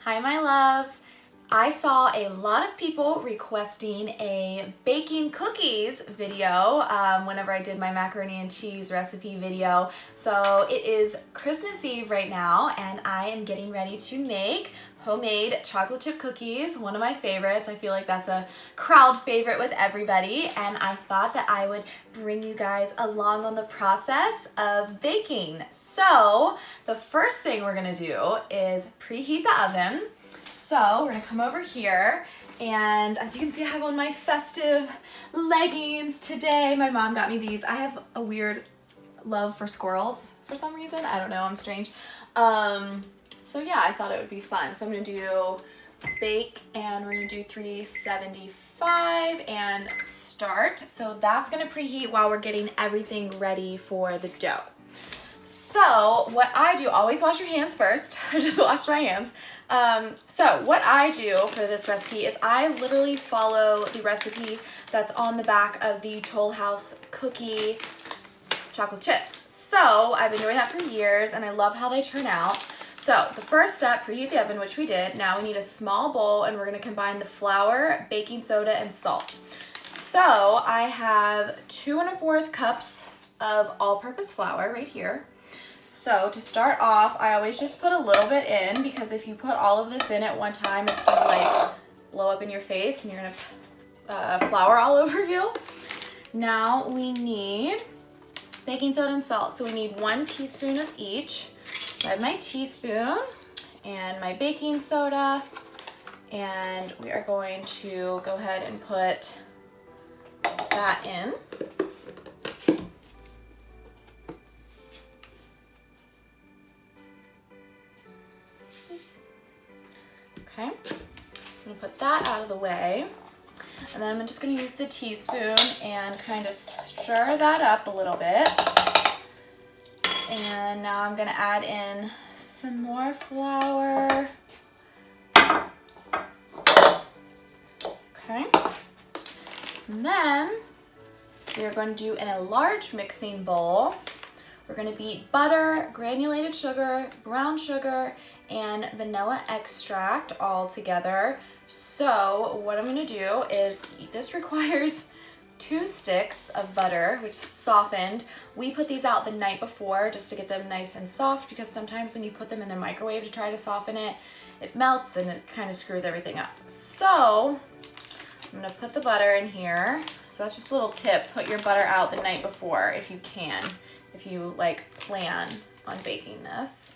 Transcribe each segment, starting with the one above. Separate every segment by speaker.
Speaker 1: Hi my loves! I saw a lot of people requesting a baking cookies video whenever I did my macaroni and cheese recipe video. So it is Christmas Eve right now and I am getting ready to make homemade chocolate chip cookies, one of my favorites. I feel like that's a crowd favorite with everybody, and I thought that I would bring you guys along on the process of baking. So the first thing we're gonna do is preheat the oven. So we're gonna come over here, and as you can see, I have on my festive leggings today. My mom got me these. I have a weird love for squirrels for some reason. I don't know, I'm strange. So yeah, I thought it would be fun. So I'm gonna do bake, and we're gonna do 375 and start. So that's gonna preheat while we're getting everything ready for the dough. So what I do, always wash your hands first. I just washed my hands. So what I do for this recipe is I literally follow the recipe that's on the back of the Toll House cookie chocolate chips. So I've been doing that for years and I love how they turn out. So the first step, preheat the oven, which we did. Now we need a small bowl and we're gonna combine the flour, baking soda, and salt. So I have 2 1/4 cups of all-purpose flour right here. So to start off, I always just put a little bit in, because if you put all of this in at one time, it's gonna like blow up in your face and you're gonna flour all over you. Now we need baking soda and salt. So we need 1 teaspoon of each. So I have my teaspoon and my baking soda, and we are going to go ahead and put that in. Okay, I'm gonna put that out of the way, and then I'm just gonna use the teaspoon and kind of stir that up a little bit. And now I'm gonna add in some more flour. Okay, and then we are going to do in a large mixing bowl, we're gonna beat butter, granulated sugar, brown sugar, and vanilla extract all together. So what I'm gonna do is, this requires 2 sticks of butter, which is softened. We put these out the night before just to get them nice and soft, because sometimes when you put them in the microwave to try to soften it, it melts and it kind of screws everything up. So I'm gonna put the butter in here. So that's just a little tip, put your butter out the night before if you can, if you like plan on baking this.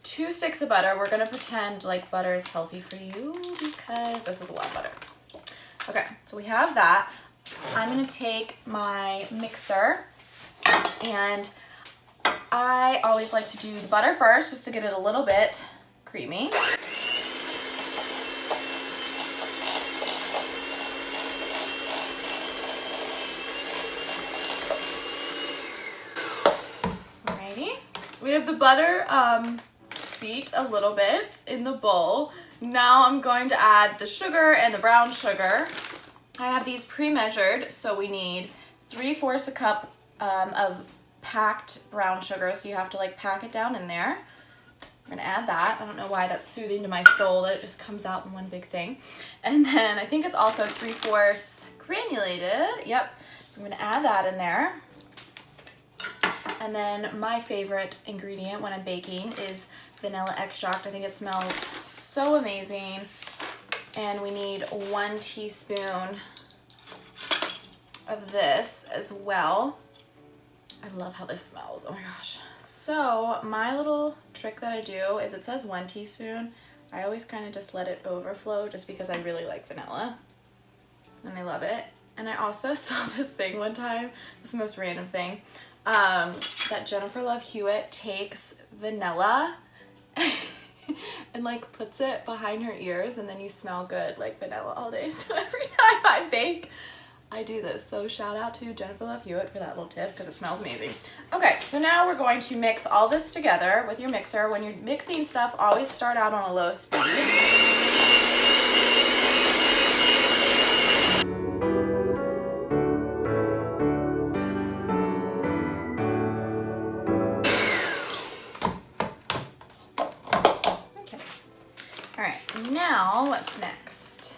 Speaker 1: 2 sticks of butter. We're gonna pretend like butter is healthy for you because this is a lot of butter. Okay, so we have that. I'm gonna take my mixer, and I always like to do the butter first just to get it a little bit creamy. Alrighty, we have the butter beat a little bit in the bowl. Now I'm going to add the sugar and the brown sugar. I have these pre-measured, so we need 3/4 a cup of packed brown sugar, so you have to like pack it down in there. I'm gonna add that. I don't know why that's soothing to my soul that it just comes out in one big thing. And then I think it's also 3/4 granulated. Yep, so I'm gonna add that in there. And then my favorite ingredient when I'm baking is vanilla extract. I think it smells so amazing. And we need 1 teaspoon of this as well. I love how this smells, oh my gosh. So my little trick that I do is, it says 1 teaspoon. I always kind of just let it overflow just because I really like vanilla and I love it. And I also saw this thing one time, this is the most random thing, that Jennifer Love Hewitt takes vanilla and like puts it behind her ears, and then you smell good like vanilla all day. So every time I bake, I do this. So shout out to Jennifer Love Hewitt for that little tip, because it smells amazing. Okay, so now we're going to mix all this together with your mixer. When you're mixing stuff, always start out on a low speed. All right, now what's next?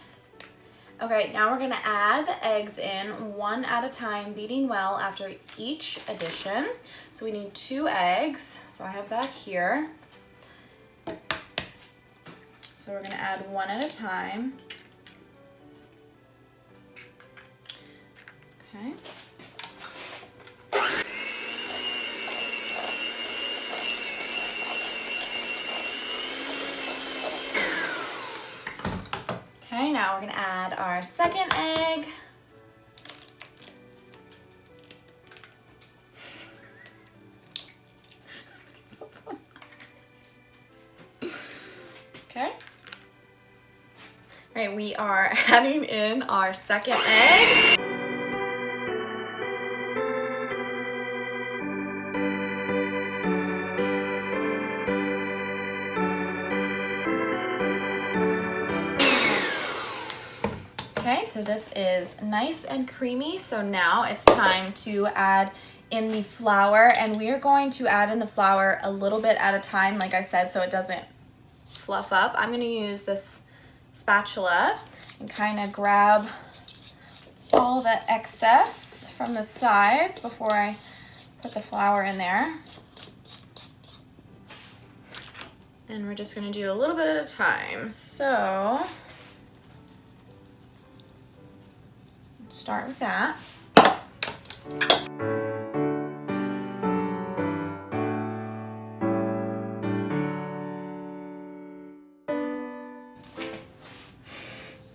Speaker 1: Okay, now we're gonna add the eggs in one at a time, beating well after each addition. So we need 2 eggs, so I have that here. So we're gonna add one at a time. Okay. Okay, now we're gonna add our second egg. Okay. All right, we are adding in our second egg. Okay, so this is nice and creamy. So now it's time to add in the flour, and we are going to add in the flour a little bit at a time, like I said, so it doesn't fluff up. I'm gonna use this spatula and kind of grab all the excess from the sides before I put the flour in there. And we're just gonna do a little bit at a time. So start with that.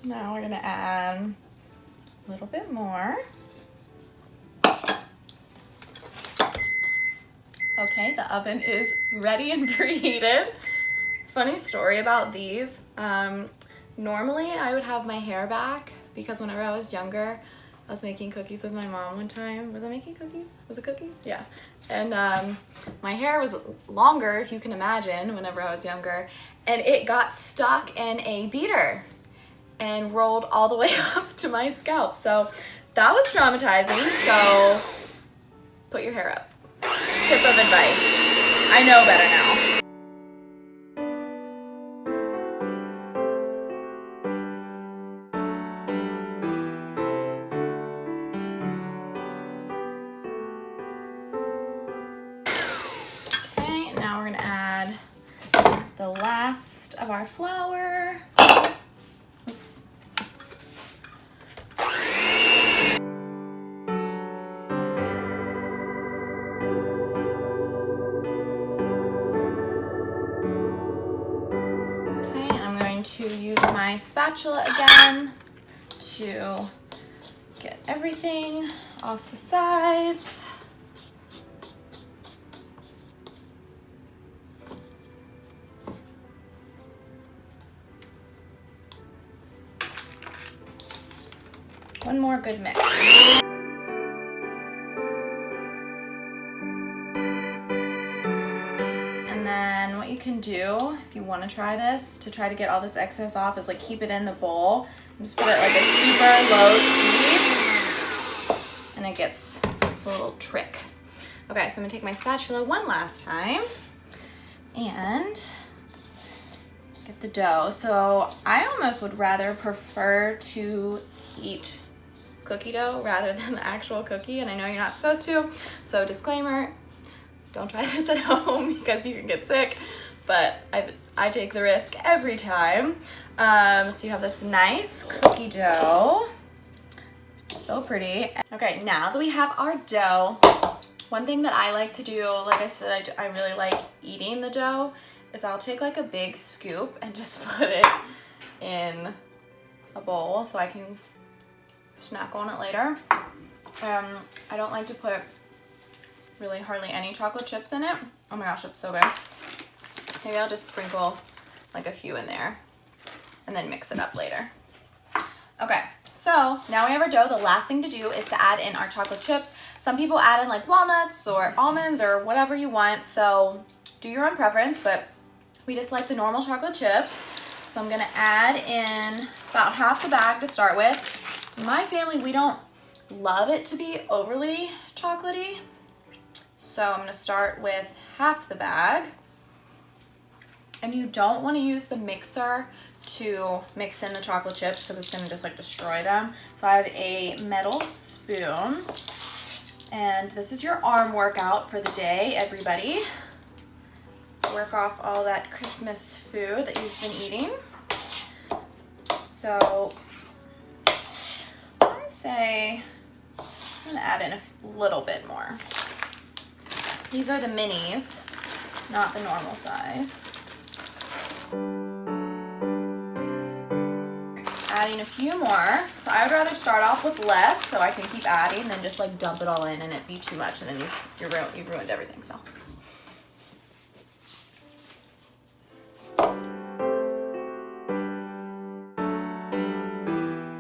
Speaker 1: Now we're gonna add a little bit more. Okay, the oven is ready and preheated. Funny story about these. Normally I would have my hair back because whenever I was younger, I was making cookies with my mom one time. Was I making cookies? Was it cookies? Yeah. And my hair was longer, if you can imagine, whenever I was younger. And it got stuck in a beater and rolled all the way up to my scalp. So that was traumatizing. So put your hair up. Tip of advice. I know better now. Okay, now we're gonna add the last of our flour. Oops. To use my spatula again to get everything off the sides. One more good mix. And then what you can do, if you want to try this, to try to get all this excess off, is like keep it in the bowl and just put it like a super low speed, and it's a little trick. Okay, so I'm gonna take my spatula one last time and get the dough. So I almost would rather prefer to eat cookie dough rather than the actual cookie, and I know you're not supposed to, so disclaimer, don't try this at home because you can get sick, but I take the risk every time. So you have this nice cookie dough. So pretty. Okay, now that we have our dough, one thing that I like to do, like I said, I really like eating the dough, is I'll take like a big scoop and just put it in a bowl so I can snack on it later. I don't like to put really hardly any chocolate chips in it. Oh my gosh, it's so good. Maybe I'll just sprinkle like a few in there and then mix it up later. Okay, so now we have our dough. The last thing to do is to add in our chocolate chips. Some people add in like walnuts or almonds or whatever you want, so do your own preference, but we just like the normal chocolate chips. So I'm gonna add in about half the bag to start with. In my family, we don't love it to be overly chocolatey, so I'm gonna start with half the bag. And you don't want to use the mixer to mix in the chocolate chips because it's going to just like destroy them. So I have a metal spoon, and this is your arm workout for the day, everybody. Work off all that Christmas food that you've been eating. So I say I'm going to add in a little bit more. These are the minis, not the normal size. Adding a few more. So I would rather start off with less so I can keep adding than just like dump it all in and it be too much and then you've ruined everything. So.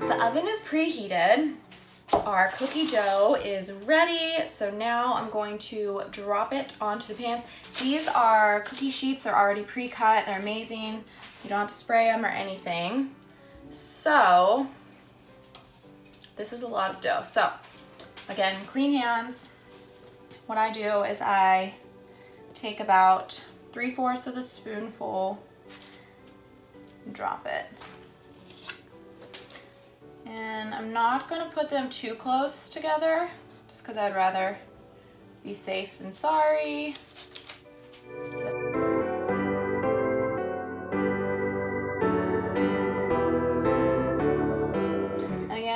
Speaker 1: The oven is preheated. Our cookie dough is ready. So now I'm going to drop it onto the pans. These are cookie sheets. They're already pre-cut. They're amazing. You don't have to spray them or anything. So this is a lot of dough. So again, clean hands. What I do is I take about 3/4 of the spoonful and drop it. And I'm not gonna put them too close together just because I'd rather be safe than sorry.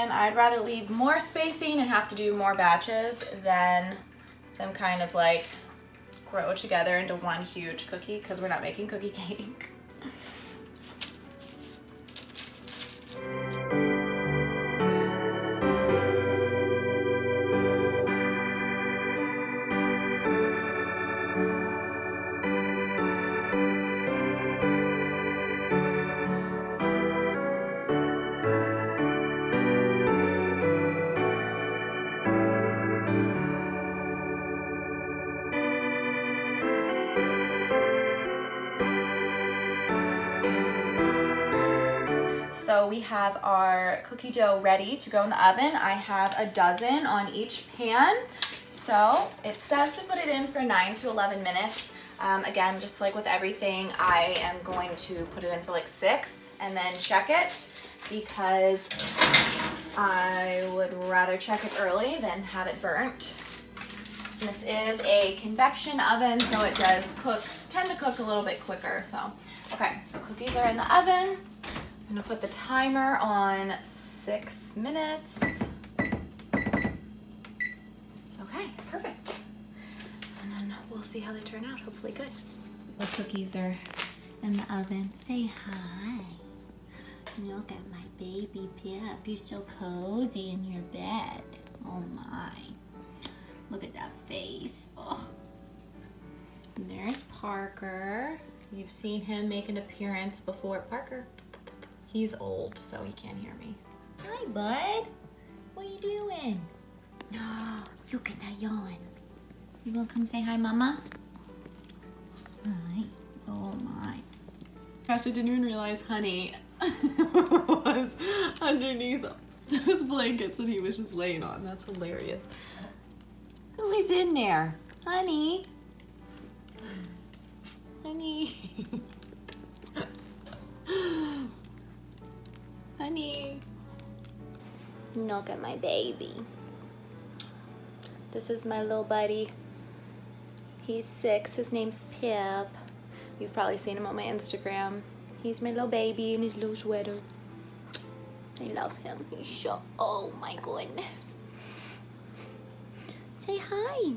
Speaker 1: I'd rather leave more spacing and have to do more batches than them kind of like grow together into one huge cookie because we're not making cookie cake. So we have our cookie dough ready to go in the oven. I have a dozen on each pan. So it says to put it in for 9 to 11 minutes. Again, just like with everything, I am going to put it in for like 6 and then check it because I would rather check it early than have it burnt. And this is a convection oven, so it does tend to cook a little bit quicker. So, okay, so cookies are in the oven. I'm gonna put the timer on 6 minutes. Okay, perfect. And then we'll see how they turn out, hopefully good. The cookies are in the oven. Say hi. Look at my baby Pip. You're so cozy in your bed. Oh my. Look at that face. Oh. And there's Parker. You've seen him make an appearance before. Parker. He's old, so he can't hear me. Hi, bud. What are you doing? No, look at that yawn. You gonna come say hi, Mama? Hi. Oh my. Gosh, I didn't even realize Honey was underneath those blankets that he was just laying on. That's hilarious. Who is in there? Honey? Honey? Honey. Look at my baby. This is my little buddy. He's 6. His name's Pip. You've probably seen him on my Instagram. He's my little baby in his little sweater. I love him. He's so, oh my goodness. Say hi.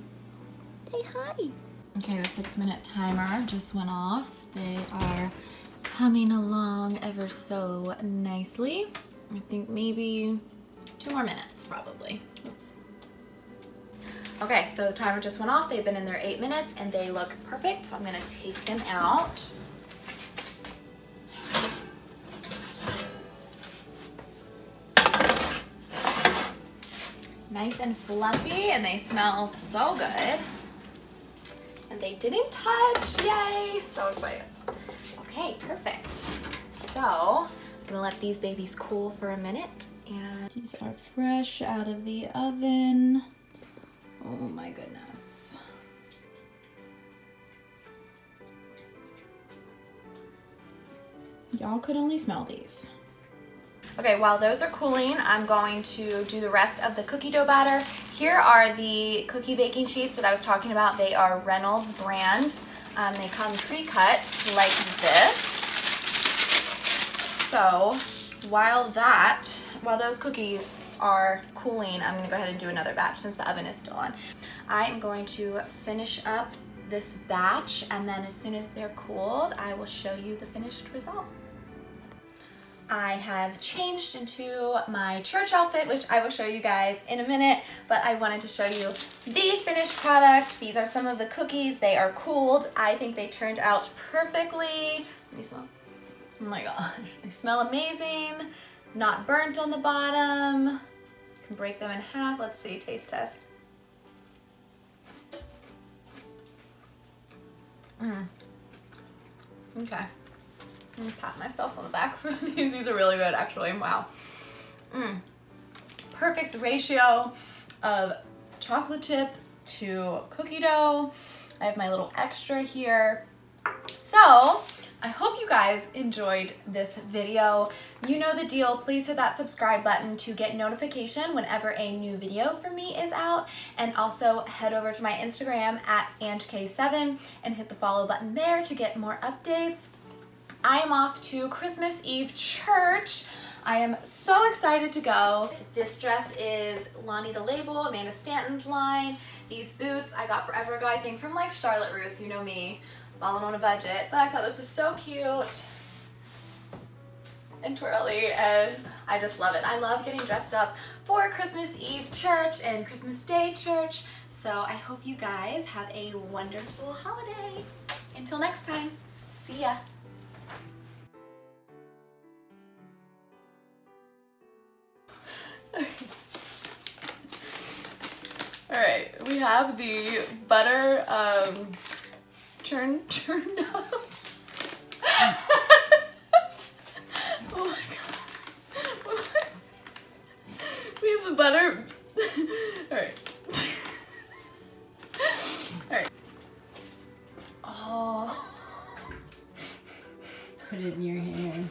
Speaker 1: Say hi. Okay, the 6-minute timer just went off. They are coming along ever so nicely. I think maybe 2 more minutes probably. Oops. Okay, so the timer just went off. They've been in there 8 minutes and they look perfect. So I'm gonna take them out. Nice and fluffy and they smell so good. And they didn't touch, yay, so excited. Okay, perfect. So, I'm gonna let these babies cool for a minute. And these are fresh out of the oven. Oh my goodness. Y'all could only smell these. Okay, while those are cooling, I'm going to do the rest of the cookie dough batter. Here are the cookie baking sheets that I was talking about. They are Reynolds brand. They come pre-cut like this. So while those cookies are cooling, I'm gonna go ahead and do another batch since the oven is still on. I am going to finish up this batch, and then as soon as they're cooled, I will show you the finished result. I have changed into my church outfit, which I will show you guys in a minute, but I wanted to show you the finished product. These are some of the cookies. They are cooled. I think they turned out perfectly. Let me smell. Oh my gosh, they smell amazing. Not burnt on the bottom. You can break them in half. Let's see, taste test. Okay. I'm gonna pat myself on the back for these. These are really good, actually. Wow. Perfect ratio of chocolate chip to cookie dough. I have my little extra here. So, I hope you guys enjoyed this video. You know the deal. Please hit that subscribe button to get notification whenever a new video from me is out. And also head over to my Instagram at AngeK7 and hit the follow button there to get more updates. I am off to Christmas Eve church. I am so excited to go. This dress is Lonnie the Label, Amanda Stanton's line. These boots I got forever ago, I think from like Charlotte Russe, you know me, balling on a budget. But I thought this was so cute and twirly, and I just love it. I love getting dressed up for Christmas Eve church and Christmas Day church. So I hope you guys have a wonderful holiday. Until next time, see ya. Alright, we have the butter churned up. Oh my god. What was it? We have the butter. Alright. Alright. Oh.
Speaker 2: Put it in your hair.